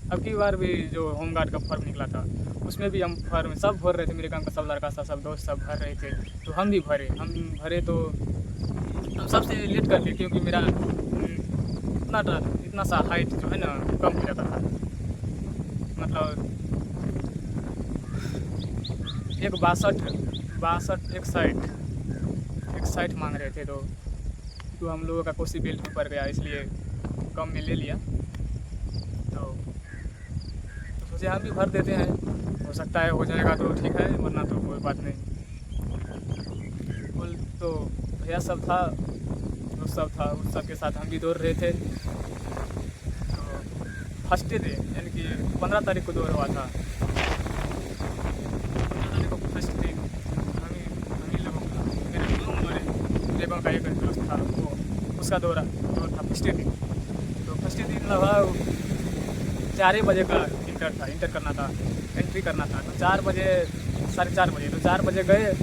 अब की बार भी जो होमगार्ड का फॉर्म निकला था उसमें भी हम फॉर्म सब भर रहे थे, मेरे गांव का सब लड़का सब दोस्त सब भर रहे थे, तो हम भी भरे तो हम सबसे लेट कर दिए क्योंकि मेरा इतना सा हाइट जो है ना कम हो जाता था। मतलब एक 62 61 मांग रहे थे, तो हम लोगों का कोसी बेल्ट में पड़ गया, इसलिए कम में ले लिया। तो सोचे हम भी भर देते हैं, हो सकता है हो जाएगा तो ठीक है, वरना तो कोई बात नहीं। तो भैया सब था, दोस्त सब था, उस सब के साथ हम भी दौड़ रहे थे। तो फर्स्ट डे यानी कि 15 तारीख को दौड़ हुआ था। 15 तारीख को फर्स्ट डे हम ही लोगों का, मेरे लोगों का एक दोस्त था, वो उसका दौर था फर्स्ट डे दिन। तो फर्स्ट दिन लगभग 4 बजे का इंटर करना था, एंट्री करना था। तो 4 बजे 4:30 बजे, तो 4 बजे गए।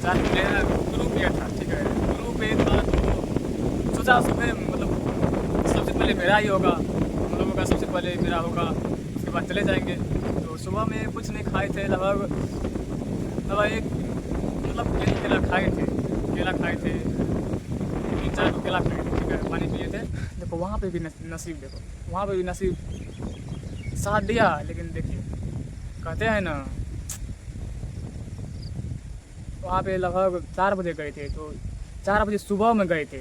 4 बजे ग्रुप ये था, ठीक है, ग्रुप ये था। तो सोचा सुबह मतलब सबसे पहले मेरा ही होगा, हम लोगों का सबसे पहले मेरा होगा, उसके बाद चले जाएंगे। तो सुबह में कुछ नहीं खाए थे, लगभग एक मतलब केला खाए थे 3-4 केला खाए थे, ठीक है, पानी पिए थे। देखो वहाँ पे भी नसीब, देखो वहाँ पे भी नसीब साथ दिया। लेकिन देखिए कहते हैं ना, वहाँ पे लगभग 4 बजे गए थे, तो 4 बजे सुबह में गए थे।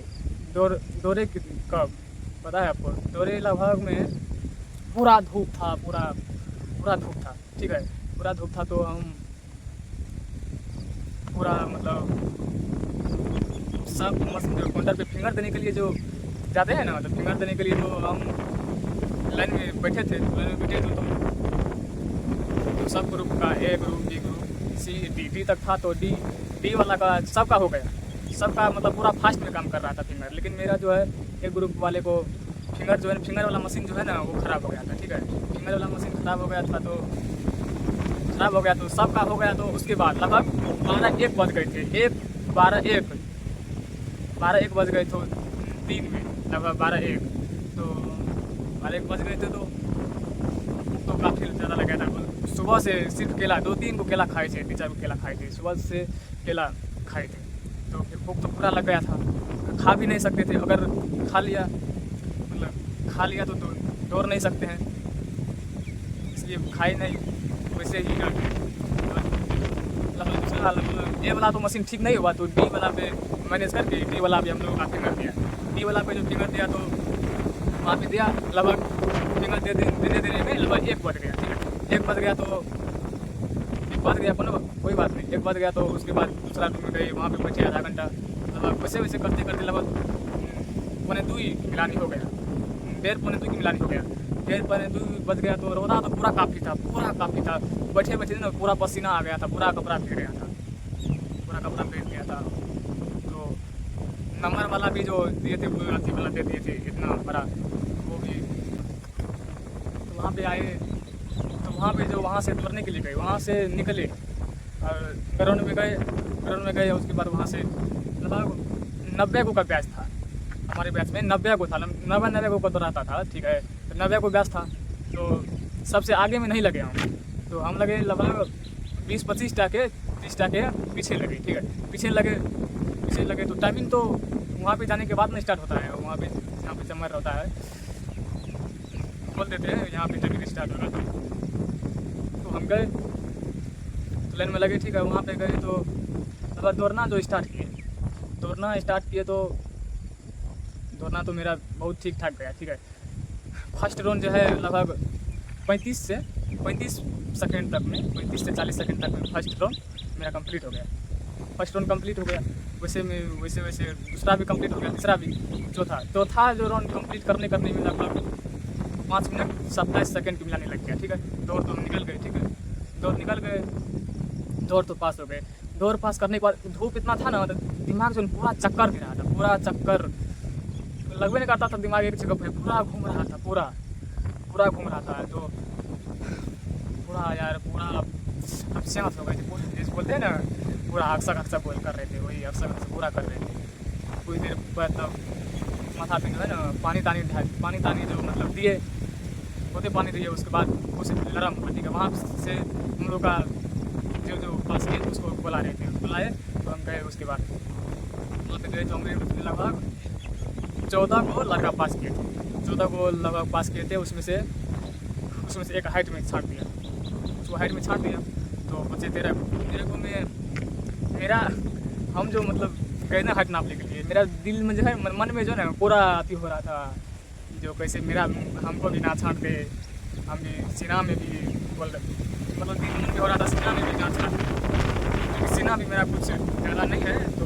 दौरे कब पता है आपको? दौरे लगभग में पूरा धूप था, पूरा धूप था, ठीक है, पूरा धूप था। तो हम पूरा मतलब सब काउंटर पे फिंगर देने के लिए जो जाते हैं ना, मतलब फिंगर देने के लिए, तो हम लाइन में बैठे थे। तो सब ग्रुप का A group, B group, C D तक था। तो डी वाला का सबका हो गया, सबका मतलब पूरा फास्ट में काम कर रहा था फिंगर। लेकिन मेरा जो है एक ग्रुप वाले को फिंगर वाला मशीन जो है ना वो ख़राब हो गया था, ठीक है, फिंगर वाला मशीन ख़राब हो गया था। तो सबका हो गया। तो उसके बाद लगभग 12-1 बज गए थे, 12-1 बज गए। तो 3 में लगभग 12-1, तो 12-1 बज गए थे। तो काफ़ी ज़्यादा लगा था। सुबह से सिर्फ केला 2-3 को केला खाए थे, 3-4 को केला खाए थे, सुबह से केला खाए थे। तो फिर भूख तो पूरा लग गया था, खा भी नहीं सकते थे। अगर खा लिया तो दौड़ नहीं सकते हैं, इसलिए खाए नहीं, वैसे ही मतलब ए वाला तो मशीन ठीक नहीं हुआ। तो डी वाला पे मैनेज करके डी वाला भी हम लोगों का फिंगर दिया। डी वाला पे जो फिंगर दिया तो वहाँ पे दिया, लगभग फिंगर देने में लगभग 1 बज गया, ठीक है, 1 बज गया। तो 1 बज गया, कोई बात नहीं, 1 बज गया। तो उसके बाद दूसरा रूम में गए, वहाँ पे बैठे आधा घंटा, लगभग वैसे करते लगभग 1:45 की मिलानी हो गया, 1:30-1:45 की मिलानी हो गया, 1:30-1:45 बज गया। तो रोना तो पूरा काफ़ी था, बैठे ना पूरा पसीना आ गया था, पूरा कपड़ा भीग गया था। तो नंबर वाला भी जो दिए थे, वो अथी वाला दे दिए थे इतना बड़ा, वो भी। तो वहाँ पे आए, तो वहाँ पे जो वहाँ से दौड़ने के लिए गए, वहाँ से निकले और ग्राउंड में गए। उसके बाद वहाँ से लगभग 90 को का बैच था, हमारे बैच में 90 को था, 90 को दौड़ाता था, ठीक है, तो 90 को बैच था। तो सबसे आगे में नहीं लगे हम, तो हम लगे लगभग 20-25 टाके 30 टाके पीछे लगे, ठीक है, पीछे लगे। तो टाइमिंग तो वहाँ पे जाने के बाद में स्टार्ट होता है, वहाँ पे जहाँ पे चमर होता है बोल देते हैं यहाँ पे टाइमिंग स्टार्ट होगा। तो हम गए, तो लाइन में लगे, ठीक है, वहाँ पे गए। तो अब दौड़ना स्टार्ट किए। तो दौड़ना तो मेरा बहुत ठीक ठाक गया, ठीक है। फर्स्ट राउंड जो है लगभग 35 सेकंड तक में, 35 से 40 सेकंड तक में फर्स्ट राउंड मेरा कंप्लीट हो गया। वैसे दूसरा भी कंप्लीट हो गया, तीसरा भी, चौथा जो राउंड कंप्लीट करने में लगभग 5 मिनट 27 सेकंड की मिलाने लग गया, ठीक है। दौड़ तो निकल गए, ठीक है, दौड़ तो पास हो गए। दौड़ पास करने के बाद धूप इतना था ना, मतलब दिमाग जो पूरा चक्कर दे रहा था, पूरा चक्कर लगभग नहीं करता था, दिमाग एक जगह पे पूरा घूम रहा था। तो पूरा यार पूरा अब सेंस हो गए थे, पूरे जैसे बोलते हैं ना, पूरा अक्सर बोल कर रहे थे, वही अक्सर पूरा कर रहे थे। कुछ देर बाद तब माथा पे जो है ना पानी तानी जो मतलब दिए, होते पानी दिए, उसके बाद उसे नरम हुआ, ठीक है। वहाँ से हम लोग का जो पास किए उसको बुला रहे थे, बुलाए तो हम गए। उसके बाद वहाँ पे गए तो हमने लगभग 14 को लड़का पास किए थे, 14 को लगभग पास किए थे। उसमें से एक हाइट में छाँट दिया, उसको हाइट में छाँट दिया तो बचे 13 को में मेरा हम जो मतलब गए ना हाइट नापने के लिए, मेरा दिल में जो है मन में जो है ना पूरा अति हो रहा था, जो कैसे मेरा हमको भी ना छाँट दे, हम भी सीना में भी बोल मतलब दिल में हो रहा था सीना में भी ना छाँट दे, क्योंकि सीना भी मेरा कुछ ज़्यादा नहीं है तो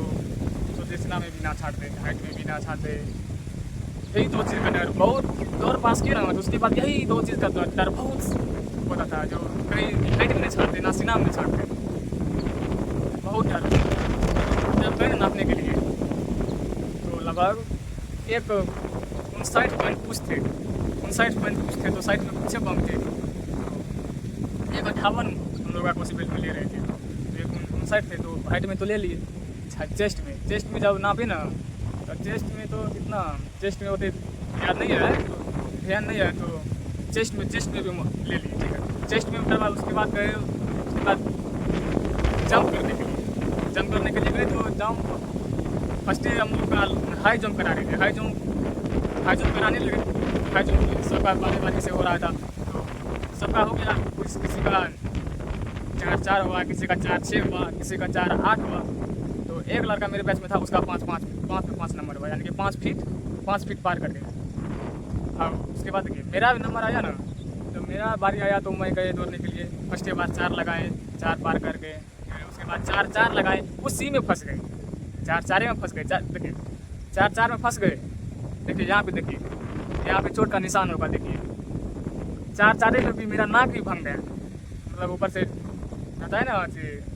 सोचे सीना में भी ना छाँट दे, हाइट में भी ना छाँट दे। यही 2 चीज़ का डर, बहुत दौड़ पास किया ना, तो उसके बाद यही 2 चीज़ का डर बहुत होता था, जो कहीं हाइट में नहीं छाँटते ना सीना में छाँटते, बहुत डर। जब गए नापने के लिए तो लगभग एक 59 पॉइंट कुछ थे, 59 पॉइंट कुछ थे, तो 60 में कुछ कम थे, एक 58 हम लोग पॉसिबल में ले रहे थे, तो एक 59 थे तो हाइट में तो ले लिए। चेस्ट में जब नापे ना तो चेस्ट में तो कितना, चेस्ट में होते याद नहीं है तो ध्यान नहीं है, तो चेस्ट में भी ले लिए, ठीक है। चेस्ट में करवा, उसके बाद गए, उसके बाद जंप करने के लिए गए तो जंप फर्स्ट हम लोग का हाई जंप करा रहे थे, हाई जंप कराने लगे, हाई जंप सबका बारी से हो रहा था, तो सबका हो गया, किसी का 4-4 हुआ, किसी का 4-6 हुआ, किसी का 4-8 हुआ, तो एक लड़का मेरे बैच में था, उसका 5 नंबर हुआ, यानी कि 5 फीट पार कर गया। अब उसके बाद देखिए मेरा नंबर आया ना, तो मेरा बारी आया तो मैं गए दौड़ने के लिए, फर्स्ट के बाद 4 लगाए, 4 पार कर गए, उसके बाद 4 लगाए, उसी में फंस गए, 4 में फंस गए, देखिए 4 में फंस गए। देखिए यहाँ पे, देखिए यहाँ पे चोट का निशान होगा, देखिए 4 में भी मेरा नाक भी भंग गया, मतलब ऊपर से रहता है ना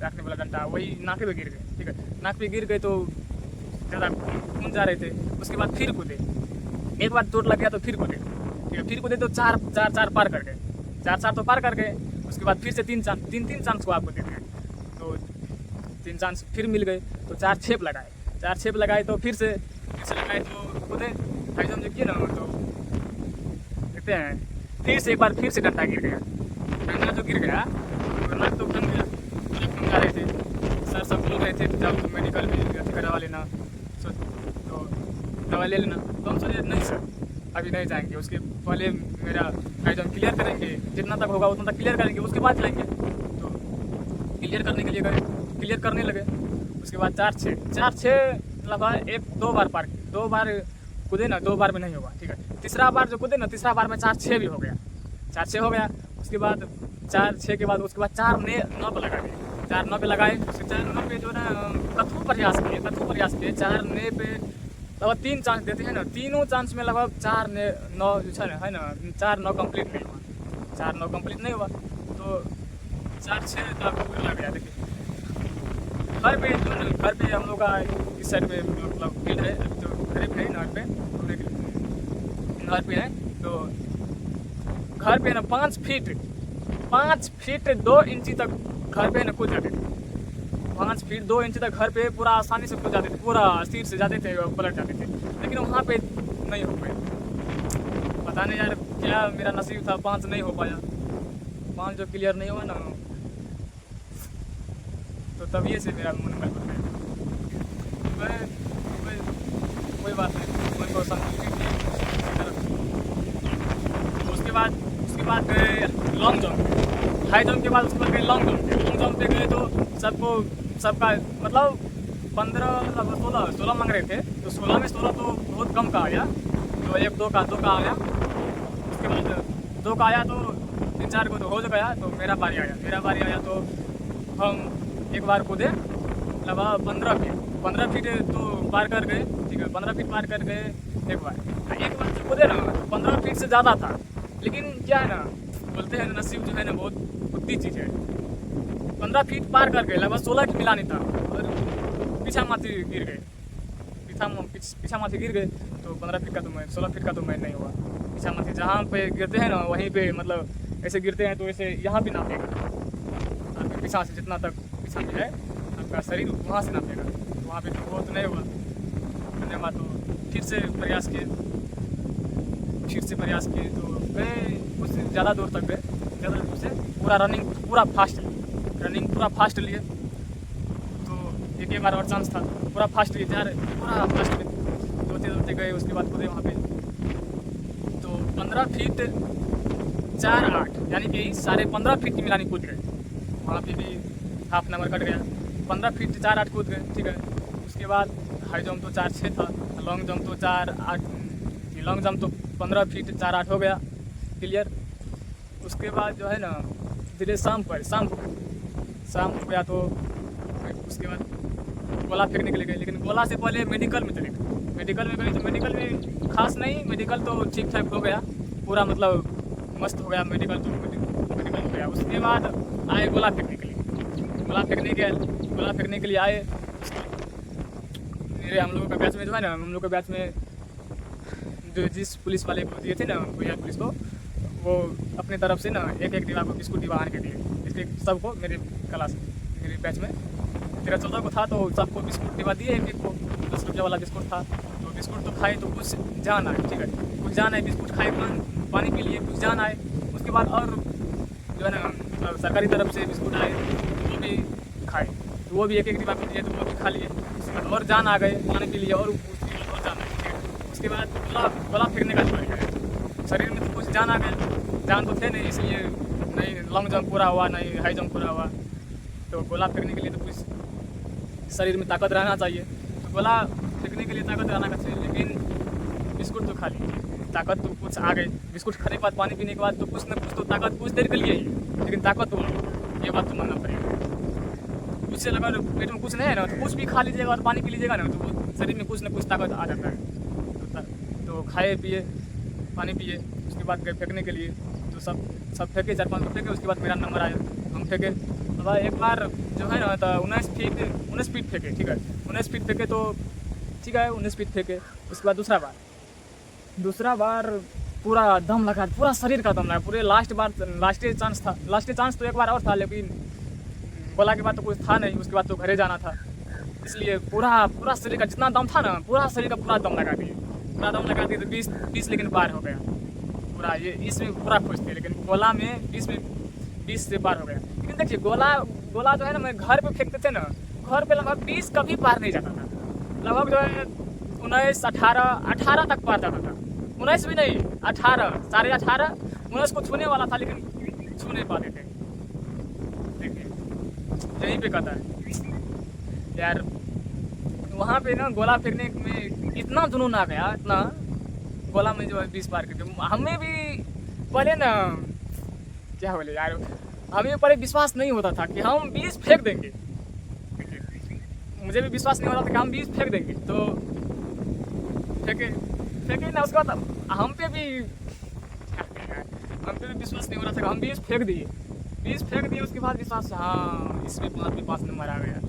रखने वाला डंडा, वही नाक पे गिर गए, ठीक है। नाक पे गिर गए तो ज़्यादा खून जा रहे थे। उसके बाद फिर कूदे, एक बार चोट लग गया तो फिर कूदे, ठीक है, फिर कूदे तो 4 पार कर गए, 4 तो पार कर गए। उसके बाद फिर से 3 चांस को आपको देते हैं, तो 3 चांस फिर मिल गए, तो 4 छेप लगाए, तो फिर से लगाए तो कूदे, हाई जंप जो किए ना, तो देखते हैं फिर से एक बार फिर से डंडा गिर गया, डंडा जो गिर गया नाक तो भंग गया, जा रहे थे सर, सब बोल रहे थे जब तुम मेडिकल में दवा लेना, तो दवा ले लेना, तो हम सोचे नहीं सर अभी नहीं जाएंगे, उसके पहले मेरा हाई जंप क्लियर करेंगे, जितना तक होगा उतना तक क्लियर करेंगे, उसके बाद जाएंगे। तो क्लियर करने के लिए गए, क्लियर करने लगे, उसके बाद 4-6 लगभग 2 बार कूदे ना, 2 बार में नहीं हुआ, ठीक है। तीसरा बार जो कूदे ना, तीसरा बार में 4-6 भी हो गया, 4-6 हो गया। उसके बाद 4-6 के बाद उसके बाद 4-9 पे लगा दिए, 4-9 पे लगाए, उसके 4-9 पे जो ना कथू प्रयास किए 4-9 पे लगभग 3 चांस देते हैं ना, तीनों चांस में लगभग 4-9 जो है ना 4-9 कंप्लीट नहीं हुआ, 4-9 कंप्लीट नहीं हुआ, तो 4-6 लग गया। देखिए घर पे हम लोग का इस साइड में मतलब फील्ड है, जो घर पे है, नहर पे है, तो घर पे ना 5 फीट 2 इंची तक घर पे ना कूद जाते थे, 5 फीट 2 इंच तक घर पे पूरा आसानी से कूद जाते थे, पूरा स्थिर से जाते थे और पलट जाते थे, लेकिन वहाँ पे नहीं हो पाए, पता नहीं यार क्या मेरा नसीब था, 5 नहीं हो पाया, 5 जो क्लियर नहीं हुआ ना, तो तभी से मेरा मन में कोई बात नहीं, मन को उसके बाद गए लॉन्ग जंप, हाई जंप के बाद उसके बाद गए लॉन्ग जंप पे गए, तो सबका मतलब 16 मांग रहे थे, तो 16 में 16 तो बहुत कम का आया, तो 1-2 का आ गया, उसके बाद 2 का आया तो 3-4 को तो हो गया, तो मेरा बारी आया तो हम एक बार कूदे लगभग 15 फीट तो पार कर गए, ठीक है, 15 फीट पार कर गए एक बार जो कूदे ना, 15 फीट से ज़्यादा था, लेकिन क्या है ना, बोलते हैं नसीब जो है ना बहुत बुद्धि चीज़ है, 15 फीट पार कर गए, लगभग 16 की मिलानी था, और पीछा माथी गिर गए, तो 15 फीट का तो मैं 16 फीट का तो मैं नहीं हुआ, पीछा माथी जहाँ पे गिरते हैं ना वहीं पे, मतलब ऐसे गिरते हैं तो ऐसे यहाँ भी नापेगा, आपके पीछा से जितना तक पीछा में है आपका शरीर वहाँ से नापेगा, तो वहाँ पे तो बहुत नहीं हुआ, धन्यवाद। तो फिर से प्रयास किए तो गए कुछ ज़्यादा दूर तक गए, ज़्यादा दूर से पूरा रनिंग पूरा फास्ट लिए। तो एक बार और चांस था, पूरा फास्ट लिए जा रहे, पूरा फास्ट में दौड़ते गए। उसके बाद खुदे वहाँ पे तो 15 फीट 4.8 यानी कि 15.5 फीट की मिलानी कूद गए। वहाँ पे भी हाफ नंबर कट गया, 15 फीट 4.8 कूद गए, ठीक है। उसके बाद हाई जंप तो 4.6 था, लॉन्ग जंप तो 4.8, लॉन्ग जंप तो 15 फीट 4.8 हो गया क्लियर। उसके बाद जो है ना धीरे शाम हो गया तो उसके बाद गोला फेंकने के लिए गए, लेकिन गोला से पहले मेडिकल में चले गए। मेडिकल में गए तो मेडिकल में खास नहीं, मेडिकल तो ठीक ठाक हो गया पूरा, मतलब मस्त हो गया मेडिकल तो मेडिकल हो गया। उसके बाद आए गोला फेंकने के लिए, गोला फेंकने के लिए आए। मेरे हम लोगों का बैच में जो है ना, हम लोग के बैच में जो जिस पुलिस वाले को दिए थे ना, बिहार पुलिस को, वो अपने तरफ से ना एक डिब्बा को बिस्कुट डिब्बा आने के दिए, इसलिए सबको मेरे क्लास मेरे बैच में 13-14 को था, तो सबको बिस्कुट डिब्बा दिए। एक को 10 रुपये वाला बिस्कुट था, तो बिस्कुट तो खाए तो कुछ जान आए, ठीक है, कुछ जान आए, बिस्कुट खाए, पानी पी लिए, कुछ जान आए। उसके बाद और जो है ना सरकारी तरफ से बिस्कुट आए, वो भी खाए, तो वो भी एक डिब्बा को दिए, तो वो भी खा लिए। उसके बाद और जान आ गए, पानी पी लिए, और जान आए, ठीक है। उसके बाद गोला फेंकने का छोड़ गया, शरीर में तो कुछ जान आ गया, जान तो थे नहीं, इसलिए नहीं लॉन्ग जंप पूरा हुआ, नहीं हाई जंप पूरा हुआ। तो गोला फेंकने के लिए तो कुछ शरीर में ताकत रहना चाहिए, तो गोला फेंकने के लिए ताकत रहना चाहिए, लेकिन बिस्कुट तो खा ली, ताकत तो कुछ आ गई। बिस्कुट खाने के बाद, पानी पीने के बाद तो कुछ ना कुछ तो ताकत कुछ देर के लिए ही, लेकिन ताकत तो, ये बात तो मानना पड़ेगा। कुछ से अगर पेट में कुछ नहीं है ना, तो कुछ भी खा लीजिएगा और पानी पी लीजिएगा ना, तो वो शरीर में कुछ ना कुछ ताकत आ जाता है। तो खाए पिए, पानी पिए, उसके बाद गए फेंकने के लिए, तो सब फेंके, 4-5 को फेंके। उसके बाद मेरा नंबर आया, हम फेंके। अब एक बार जो है ना तो 19 फीट फेंके, ठीक है, 19 फीट फेंके, तो ठीक है 19 फीट फेंके। उसके बाद दूसरा बार पूरा दम लगा, पूरा शरीर का दम लगा, पूरे लास्ट चांस तो एक बार और था, लेकिन गोला के बाद तो कुछ था नहीं। उसके बाद तो घरे जाना था, इसलिए पूरा शरीर का जितना दम था ना, पूरा शरीर का पूरा दम लगा दिए तो 20 लेकिन पार हो गया पूरा। ये इसमें पूरा खुश थे, लेकिन गोला में 20 से पार हो गया। लेकिन देखिए गोला जो है ना, मैं घर पे फेंकते थे ना, घर पे लगभग 20 कभी पार नहीं जाता था, लगभग जो है 19, 18 तक पार जाता था। 19 भी नहीं, 18, 18.5, 19 को छूने वाला था, लेकिन छू नहीं पाते थे। देखिए यहीं पे कहता है यार, वहाँ पे ना गोला फेंकने में इतना जुनून आ गया, इतना गोला में जो है 20 पार करके। हमें भी पहले ना क्या बोले यार, हमें पहले विश्वास नहीं होता था कि हम 20 फेंक देंगे। मुझे भी विश्वास नहीं होता था कि हम 20 फेंक देंगे, तो फेंके ना। उसके बाद हम पे भी विश्वास नहीं हो रहा था कि हम 20 फेंक दिए। उसके बाद विश्वास, हाँ इसमें 5 नंबर आ गया।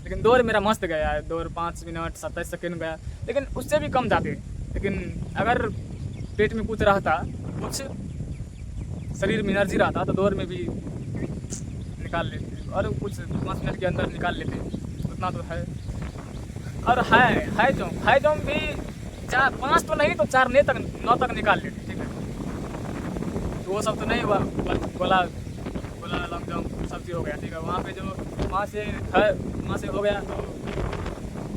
लेकिन दौड़ मेरा मस्त गया है, दौड़ 5 मिनट 27 सेकेंड गया, लेकिन उससे भी कम जाते। लेकिन अगर पेट में कुछ रहता, कुछ शरीर में एनर्जी रहता, तो दौड़ में भी निकाल लेते, और कुछ 5 मिनट के अंदर निकाल लेते, उतना तो है। और हाई जंप भी 5 तो नहीं तो 4 9 तक निकाल लेते, ठीक है। तो वो सब तो नहीं हुआ, गोला लॉन्ग जंप सब चीज़ हो गया, ठीक है। वहाँ पे जो वहाँ से हो गया, तो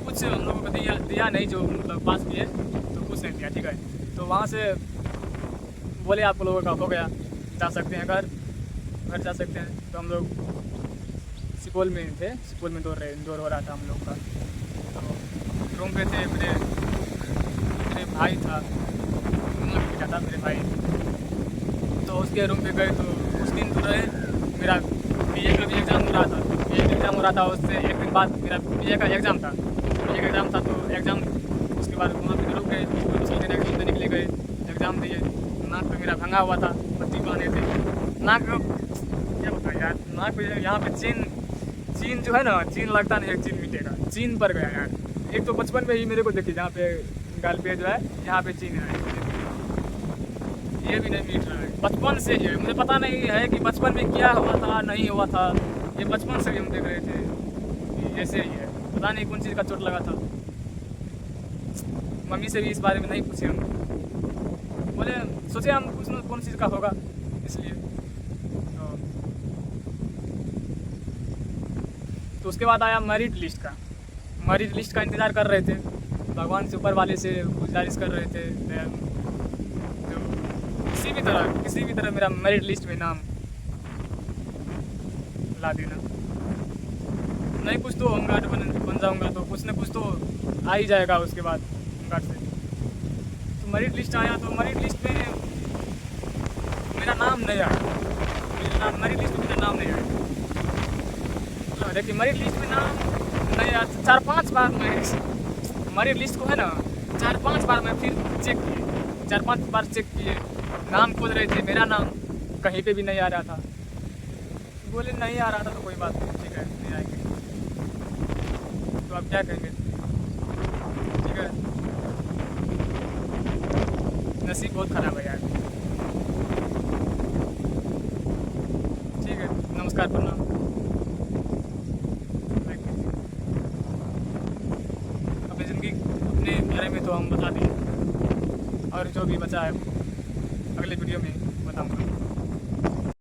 कुछ हम लोगों को दिया नहीं, जो मतलब पास किए तो कुछ नहीं दिया, ठीक है। तो वहाँ से बोले आप लोगों का हो गया, जा सकते हैं घर जा सकते हैं। तो हम लोग सुपौल में थे, सुपौल में दौड़ हो रहा था हम लोग का। तो रूम पे थे, मेरे भाई था, बेटा था मेरे भाई, तो उसके रूम पे गए। तो उस दिन तो रहे, मेरा बीए का भी एग्ज़ाम हो रहा था, उससे एक दिन बाद मेरा बीए का एग्ज़ाम था, तो एग्ज़ाम उसके बाद वहाँ पे रुक गए, दूसरे दिन एग्ज़ाम देने के लिए गए, एग्ज़ाम दिए। नाक पे मेरा भंगा हुआ था, बत्ती बने थे नाक, क्या बताया यार, नाक पे यहाँ पे चीन जो है ना, चीन लगता नहीं है, चीन मिटेगा, चीन पर गया यार। एक तो बचपन में ही मेरे को देखिए, जहाँ पे गाल पे जो है यहाँ पे चीन है, ये भी नहीं मिट रहा है, बचपन से ही है। मुझे पता नहीं है कि बचपन में क्या हुआ था, नहीं हुआ था, ये बचपन से ही हम देख रहे थे, ऐसे ही है, पता नहीं कौन चीज़ का चोट लगा था। मम्मी से भी इस बारे में नहीं पूछे हम। बोले सोचे हम कुछ न कौन चीज़ का होगा, इसलिए तो उसके बाद आया मेरिट लिस्ट का। मेरिट लिस्ट का इंतज़ार कर रहे थे, भगवान से ऊपर वाले से गुजारिश कर रहे थे तो किसी भी तरह मेरा मेरिट लिस्ट में नाम ला देना। नहीं कुछ तो होमगार्ड बन जाऊंगा तो कुछ न कुछ तो आ ही जाएगा उसके बाद होमगार्ड से। तो मेरिट लिस्ट आया तो मेरिट लिस्ट में मेरा नाम नहीं आया, मेरिट लिस्ट में मेरा नाम नहीं आया। देखिए मेरिट लिस्ट में नाम नहीं आया, 4-5 बार मैं मेरिट लिस्ट को है ना 4-5 बार मैं फिर चेक किए, 4-5 बार चेक किए, नाम खोज रहे थे, मेरा नाम कहीं पे भी नहीं आ रहा था। बोले नहीं आ रहा था तो कोई बात नहीं, ठीक है नहीं आएंगे तो आप क्या कहेंगे, ठीक है। नसीब बहुत ख़राब है यार। ठीक है, नमस्कार, प्रणाम। अपनी ज़िंदगी अपने बारे में तो हम बता दिए, और जो भी बचा है अगले वीडियो में बताऊँगा।